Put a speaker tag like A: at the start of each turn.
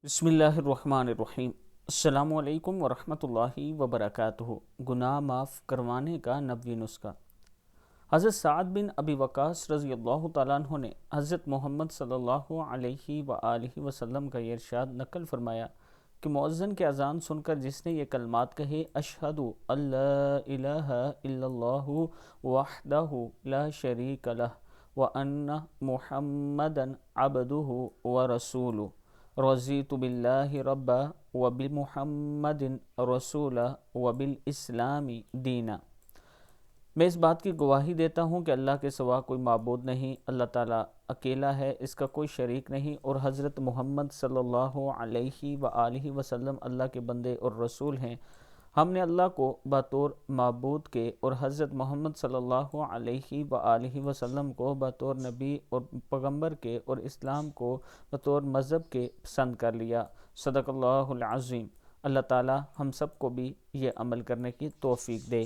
A: بسم اللہ الرحمن الرحیم۔ السلام علیکم ورحمۃ اللہ وبرکاتہ۔ گناہ معاف کروانے کا 90 نسخہ۔ حضرت سعد بن ابی وقاص رضی اللہ تعالیٰ عنہ نے حضرت محمد صلی اللہ علیہ وآلہ وسلم کا یہ ارشاد نقل فرمایا کہ مؤذن کے اذان سن کر جس نے یہ کلمات کہے، اشہد ان لا الہ الا اللہ وحدہ لا شریک لہ وان محمدا عبدہ ورسولہ، رضیت باللہ ربا وبمحمد رسولا وبالاسلام دینا۔ میں اس بات کی گواہی دیتا ہوں کہ اللہ کے سوا کوئی معبود نہیں، اللہ تعالیٰ اکیلا ہے، اس کا کوئی شریک نہیں، اور حضرت محمد صلی اللہ علیہ وآلہ وسلم اللہ کے بندے اور رسول ہیں۔ ہم نے اللہ کو بطور معبود کے اور حضرت محمد صلی اللہ علیہ وآلہ وسلم کو بطور نبی اور پیغمبر کے اور اسلام کو بطور مذہب کے پسند کر لیا۔ صدق اللہ العظیم۔ اللہ تعالی ہم سب کو بھی یہ عمل کرنے کی توفیق دے۔